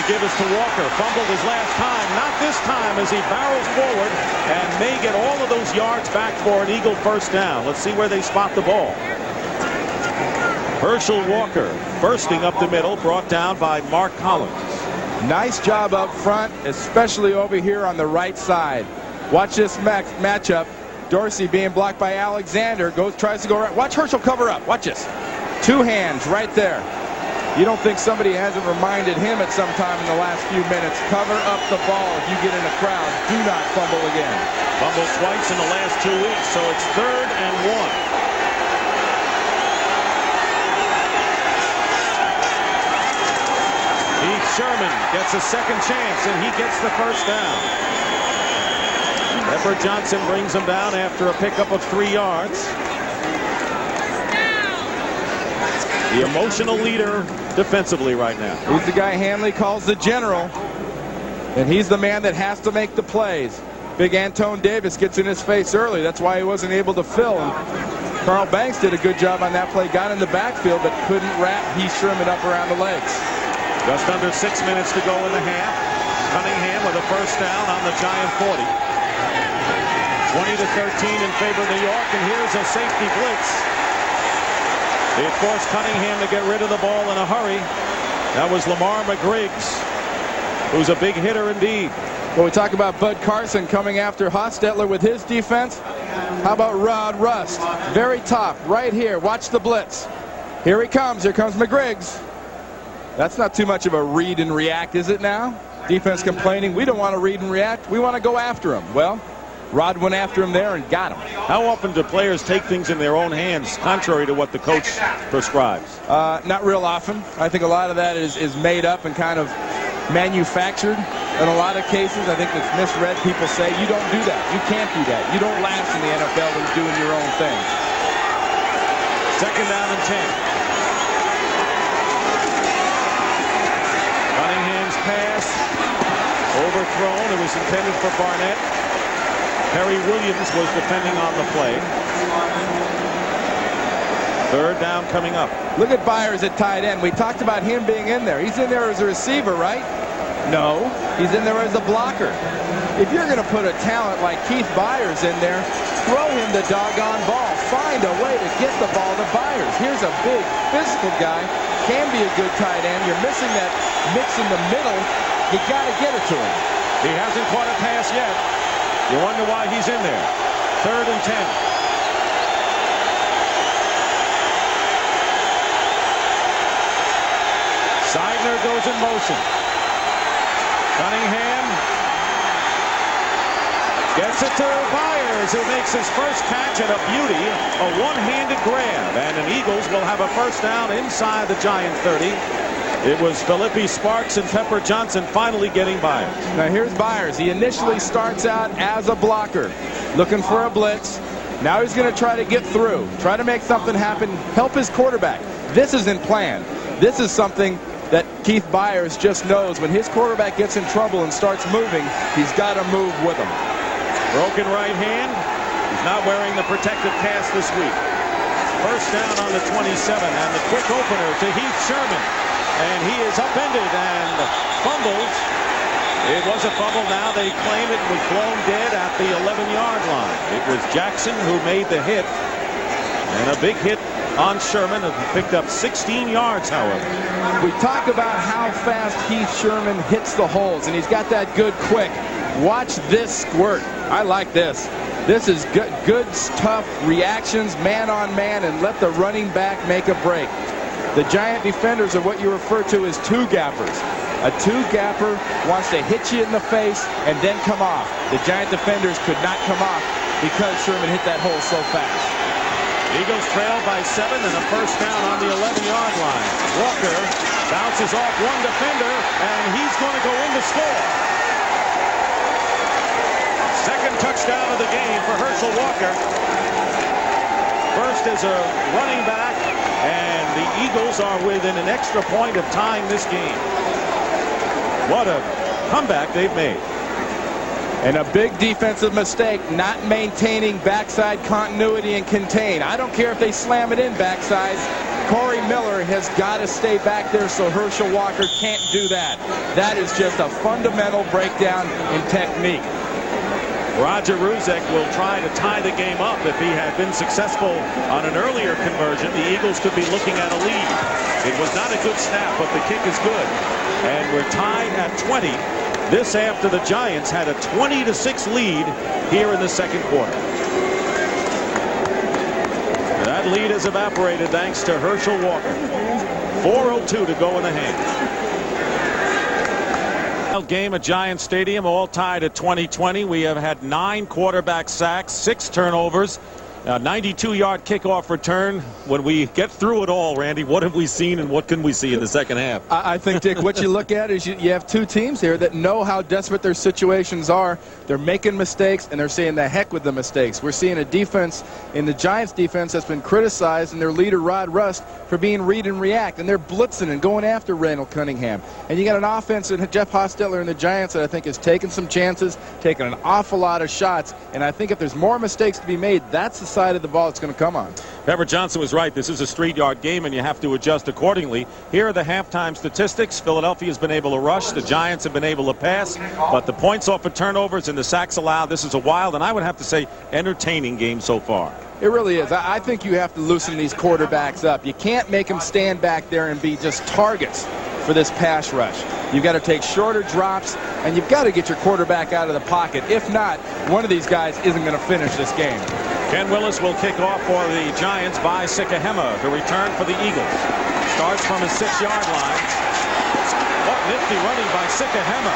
give is to Walker. Fumbled his last time. Not this time as he barrels forward and may get all of those yards back for an Eagle first down. Let's see where they spot the ball. Herschel Walker bursting up the middle, brought down by Mark Collins. Nice job up front, especially over here on the right side. Watch this matchup. Dorsey being blocked by Alexander. Tries to go right. Watch Herschel cover up. Watch this. Two hands right there. You don't think somebody hasn't reminded him at some time in the last few minutes. Cover up the ball if you get in a crowd. Do not fumble again. Fumbled twice in the last 2 weeks, so it's 3rd and 1. Sherman gets a second chance, and he gets the first down. Pepper Johnson brings him down after a pickup of 3 yards. The emotional leader defensively right now. He's the guy Hanley calls the general, and he's the man that has to make the plays. Big Antone Davis gets in his face early. That's why he wasn't able to fill. And Carl Banks did a good job on that play. Got in the backfield, but couldn't wrap Heath Sherman up around the legs. Just under 6 minutes to go in the half. Cunningham with a first down on the Giant 40. 20-13 in favor of New York, and here's a safety blitz. It forced Cunningham to get rid of the ball in a hurry. That was Lamar McGriggs, who's a big hitter indeed. Well, we talk about Bud Carson coming after Hostetler with his defense. How about Rod Rust? Very top, right here. Watch the blitz. Here he comes. Here comes McGriggs. That's not too much of a read and react, is it now? Defense complaining, we don't want to read and react. We want to go after him. Well, Rod went after him there and got him. How often do players take things in their own hands, contrary to what the coach prescribes? Not real often. I think a lot of that is made up and kind of manufactured. In a lot of cases, I think it's misread. People say, you don't do that. You can't do that. You don't last in the NFL when doing your own thing. 2nd down and 10. Pass overthrown. It was intended for Barnett. Perry Williams was defending on the play. 3rd down coming up. Look at Byers at tight end. We talked about him being in there. He's in there as a receiver, right? No, he's in there as a blocker. If you're going to put a talent like Keith Byers in there, throw him the doggone ball. Find a way to get the ball to Byers. Here's a big physical guy. Can be a good tight end. You're missing that mix in the middle. You got to get it to him. He hasn't caught a pass yet. You wonder why he's in there. 3rd and 10. Seidner goes in motion. Cunningham gets it to Byers, who makes his first catch at a beauty, a one-handed grab, and the Eagles will have a first down inside the Giant 30. It was Philippi Sparks and Pepper Johnson finally getting Byers. Now here's Byers. He initially starts out as a blocker, looking for a blitz. Now he's going to try to get through, try to make something happen, help his quarterback. This isn't planned. This is something that Keith Byers just knows. When his quarterback gets in trouble and starts moving, he's got to move with him. Broken right hand. He's not wearing the protective cast this week. First down on the 27, and the quick opener to Heath Sherman. And he is upended and fumbled. It was a fumble. Now they claim it was blown dead at the 11-yard line. It was Jackson who made the hit. And a big hit on Sherman, who picked up 16 yards, however. We talk about how fast Heath Sherman hits the holes, and he's got that good quick. Watch this squirt. I like this. This is good, tough reactions, man on man, and let the running back make a break. The Giant defenders are what you refer to as two-gappers. A two-gapper wants to hit you in the face and then come off. The Giant defenders could not come off because Sherman hit that hole so fast. Eagles trail by 7 and a first down on the 11-yard line. Walker bounces off one defender, and he's going to go in to score. Second touchdown of the game for Herschel Walker. First as a running back, and the Eagles are within an extra point of tying this game. What a comeback they've made. And a big defensive mistake, not maintaining backside continuity and contain. I don't care if they slam it in backsides. Corey Miller has got to stay back there so Herschel Walker can't do that. That is just a fundamental breakdown in technique. Roger Ruzek will try to tie the game up. If he had been successful on an earlier conversion, the Eagles could be looking at a lead. It was not a good snap, but the kick is good. And we're tied at 20. This after the Giants had a 20-6 lead here in the second quarter. That lead has evaporated thanks to Herschel Walker. 4:02 to go in the half. Game at Giant Stadium, all tied at 20-20. We have had 9 quarterback sacks, 6 turnovers, a 92-yard kickoff return. When we get through it all, Randy, what have we seen and what can we see in the second half? I think, Dick, what you look at is you have two teams here that know how desperate their situations are. They're making mistakes, and they're saying the heck with the mistakes. We're seeing a defense in the Giants defense that's been criticized, and their leader, Rod Rust, for being read and react. And they're blitzing and going after Randall Cunningham. And you got an offense in Jeff Hostetler and the Giants that I think has taken some chances, taken an awful lot of shots. And I think if there's more mistakes to be made, that's the side of the ball it's going to come on. Pepper Johnson was right. This is a street-yard game, and you have to adjust accordingly. Here are the halftime statistics. Philadelphia's been able to rush. The Giants have been able to pass. But the points off of turnovers and the sacks allowed, this is a wild, and I would have to say, entertaining game so far. It really is. I think you have to loosen these quarterbacks up. You can't make them stand back there and be just targets for this pass rush. You've got to take shorter drops, and you've got to get your quarterback out of the pocket. If not, one of these guys isn't going to finish this game. Ken Willis will kick off for the Giants by Sikahema to return for the Eagles. Starts from his 6-yard line. Oh, nifty running by Sikahema.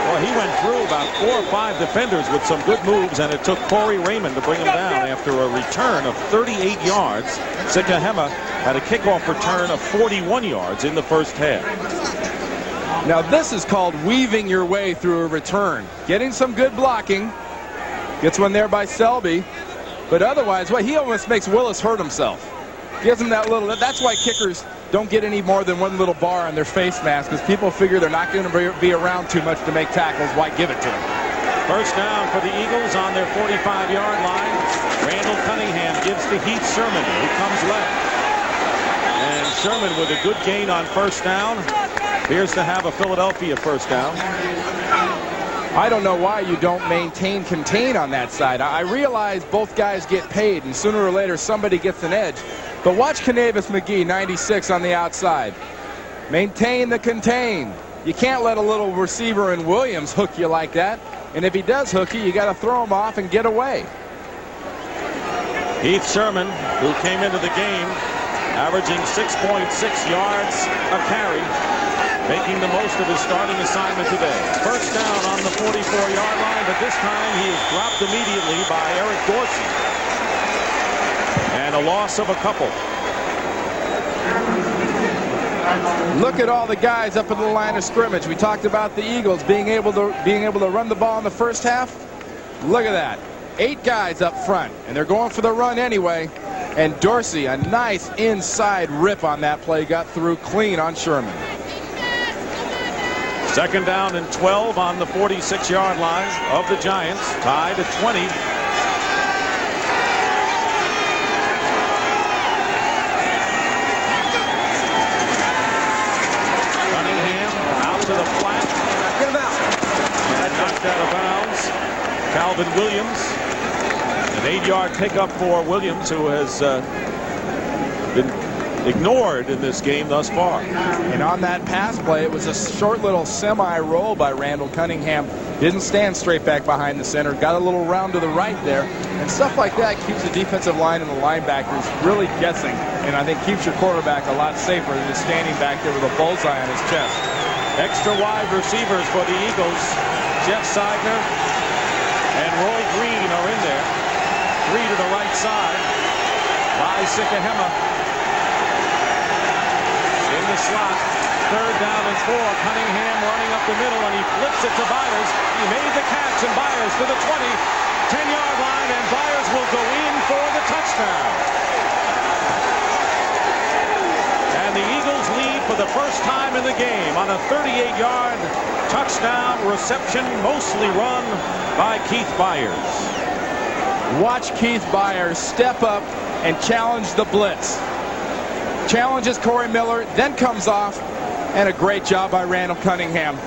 Well, he went through about 4 or 5 defenders with some good moves, and it took Corey Raymond to bring him down after a return of 38 yards. Sikahema had a kickoff return of 41 yards in the first half. Now this is called weaving your way through a return. Getting some good blocking. Gets one there by Selby. But otherwise, well, he almost makes Willis hurt himself. Gives him that little, that's why kickers don't get any more than one little bar on their face mask, because people figure they're not going to be around too much to make tackles. Why give it to them? First down for the Eagles on their 45-yard line. Randall Cunningham gives to Heath Sherman, who comes left. And Sherman with a good gain on first down. Appears to have a Philadelphia first down. I don't know why you don't contain on that side. I realize both guys get paid, and sooner or later somebody gets an edge. But watch Canavis McGee, 96 on the outside. Maintain the contain. You can't let a little receiver in Williams hook you like that. And if he does hook you, you got to throw him off and get away. Heath Sherman, who came into the game averaging 6.6 yards a carry, making the most of his starting assignment today. First down on the 44-yard line, but this time he is dropped immediately by Eric Dorsey. And a loss of a couple. Look at all the guys up in the line of scrimmage. We talked about the Eagles being able to run the ball in the first half. Look at that. 8 guys up front, and they're going for the run anyway. And Dorsey, a nice inside rip on that play, got through clean on Sherman. Second down and 12 on the 46-yard line of the Giants, tied at 20. Cunningham out to the flat. Get him out. And knocked out of bounds. Calvin Williams. An 8-yard pickup for Williams, who has been ignored in this game thus far. And on that pass play, it was a short little semi-roll by Randall Cunningham. Didn't stand straight back behind the center. Got a little round to the right there. And stuff like that keeps the defensive line and the linebackers really guessing. And I think keeps your quarterback a lot safer than just standing back there with a bullseye on his chest. Extra wide receivers for the Eagles. Jeff Seidner and Roy Green are in there. 3 to the right side by Sikahema. In the slot, third down and 4. Cunningham running up the middle, and he flips it to Byers. He made the catch, and Byers to the 20, 10-yard line, and Byers will go in for the touchdown. And the Eagles lead for the first time in the game on a 38-yard touchdown reception, mostly run by Keith Byers. Watch Keith Byers step up and challenge the blitz. challenges Corey Miller, then comes off, and a great job by Randall Cunningham.